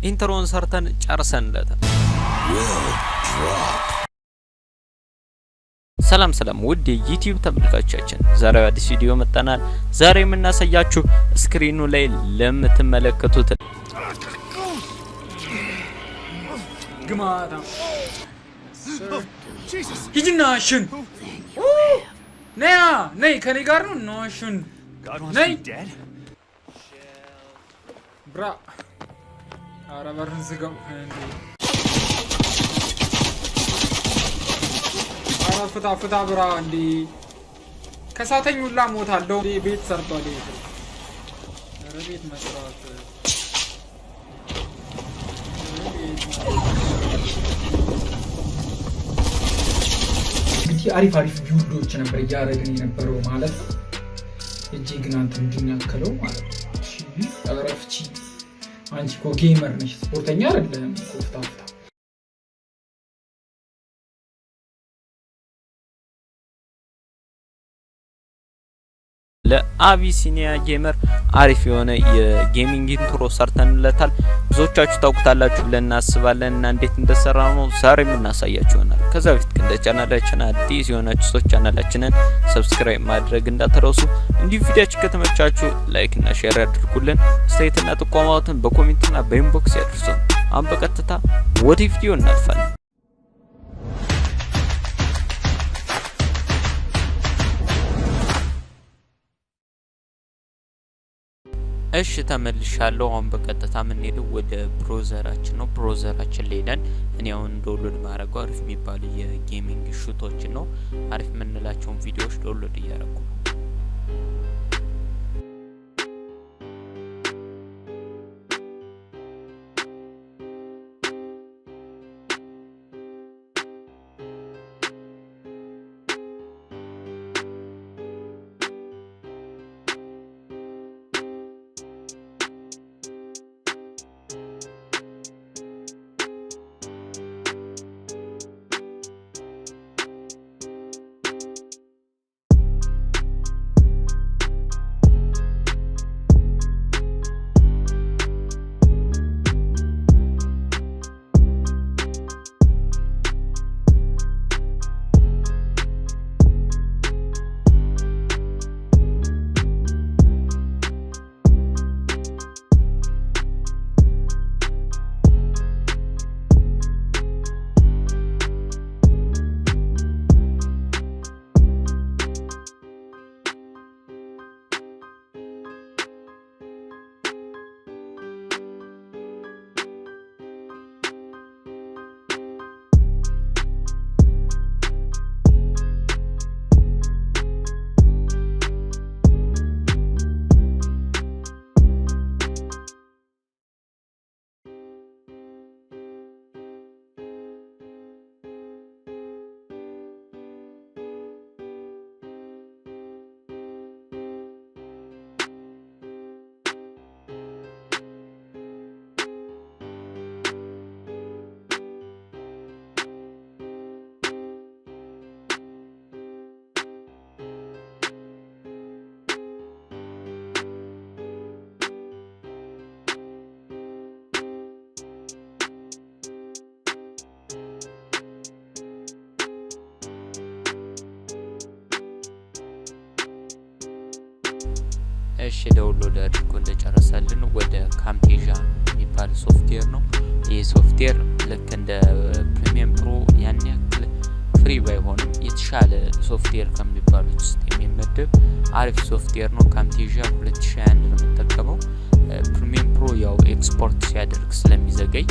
ኢንትሮን ሰርተን ጨርሰንለታል። ሰላም ውድ የዩቲዩብ ተመልካቾቻችን ዛሬ አዲስ ቪዲዮ መጣናል። ዛሬ የምናሳያችሁ ስክሪኑ ላይ ለምትመለከቱት ግማታ ሂጅናሽን ነይ ከኔ ጋር ነው ኖሽን ነይ ብራ አረበርን ዝጋው ፍታ ብራ እንዴ ከሳተኝ ሁላ ሞታለው ቤት ሰርቷል ይሄ ረቤት መስራት አሪፍ ቪዲዮዎች ነበር ያረጋግኝ የነበረው ማለት ነው እጄ ግን አንተ እንድኛከለው ማለት ነው እሺ አረፍቺ አንቺ ኮ ጌመር ነሽ ስፖርተኛ አይደለም ኮፍታ ለአቢሲኒያ ጌመር አሪፍ የሆነ የጌሚንግ ኢንትሮ ሰርተንለታል። ብዙዎቻችሁ ታውቁታላችሁ ብለን እናስባለን እና እንዴት እንደሰራው ነው ዛሬ የምናሳያችሁ ይሆናል። ከዛ በፊት ግን ለቻናላችን አዲስ የሆናችሁ ሰዎች ቻናላችንን ሰብስክራይብ ማድረግ እንዳትረሱ። እንዲሁ ቪዲዮአችን ከተመቻችሁ ላይክ እና ሼር አድርጉልን። አስተያየትና ጥቆማዎትን በኮሜንትና በኢንቦክስ ያድርሱን። አሁን በቀጥታ ወደ ቪዲዮ እናልፋለን። እሺ ተመልሻለሁ። አሁን በቀጥታ ምን ሄደው ወደ ብሮዘራችን ነው። ብሮዘራችን ላይ ነን። እኔ አሁን ዳውንሎድ ማድረግ አሪፍ የሚባሉ የጌሚንግ ሹቶች ነው። አሪፍ የምንላቸውን ቪዲዮዎች ዳውንሎድ እያደረኩ ነው። እሺ ዳውንሎድ አድርጎ እንደጨረሰልን ወደ ካምቴዣ የሚባል ሶፍትዌር ነው። ይሄ ሶፍትዌር ልክ እንደ ፕሪሚየም ፕሮ ያን ያክል ፍሪ ባይሆንም የተሻለ ሶፍትዌር ከሚባሉት ውስጥ የሚመደብ አሪፍ ሶፍትዌር ነው። ካምቴዣ 2021 ነው የምጠቀመው። ፕሪሚየም ፕሮ ያው ኤክስፖርት ሲያደርግ ስለሚዘገይ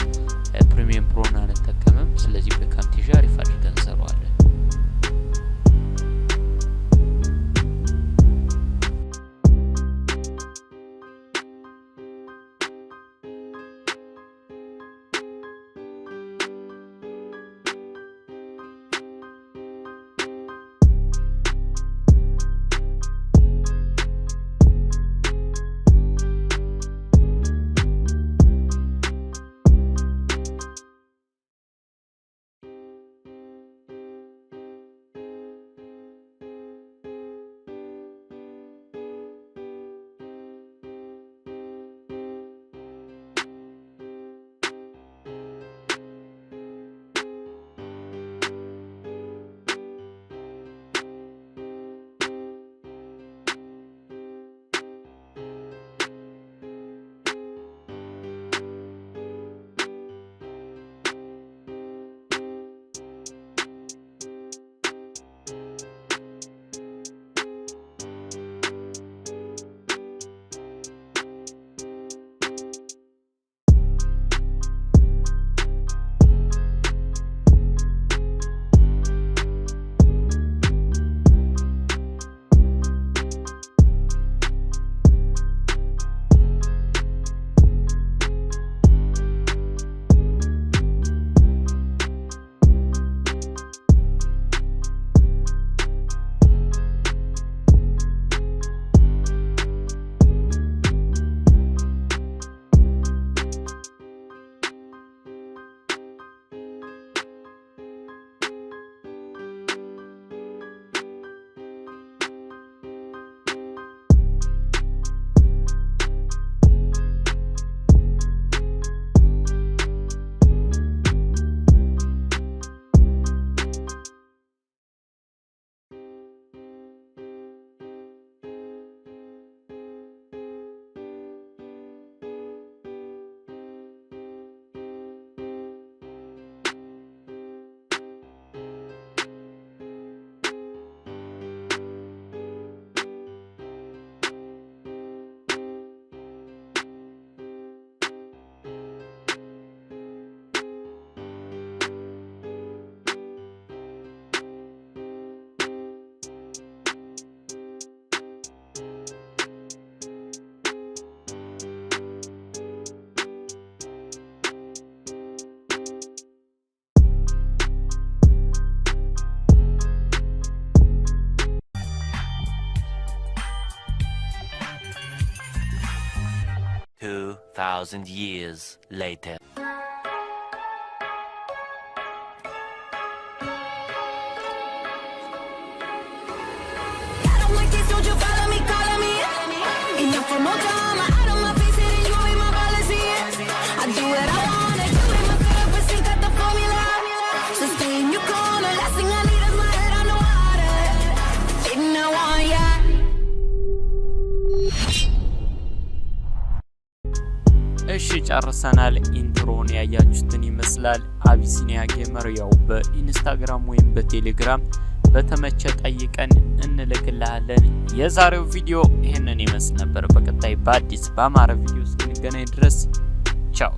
ፕሪሚየም ፕሮን አንጠቀምም። ስለዚህ በካምቴዣ አሪፍ አድርገን እንሰራዋለን። 2,000 years later. እሺ ጨርሰናል። ኢንትሮን ያያችሁትን ይመስላል። አቢሲኒያ ጌመር ያው በኢንስታግራም ወይም በቴሌግራም በተመቸ ጠይቀን እንልክልሃለን። የዛሬው ቪዲዮ ይሄንን ይመስል ነበር። በቀጣይ በአዲስ በአማረ ቪዲዮ እስክንገናኝ ድረስ ቻው።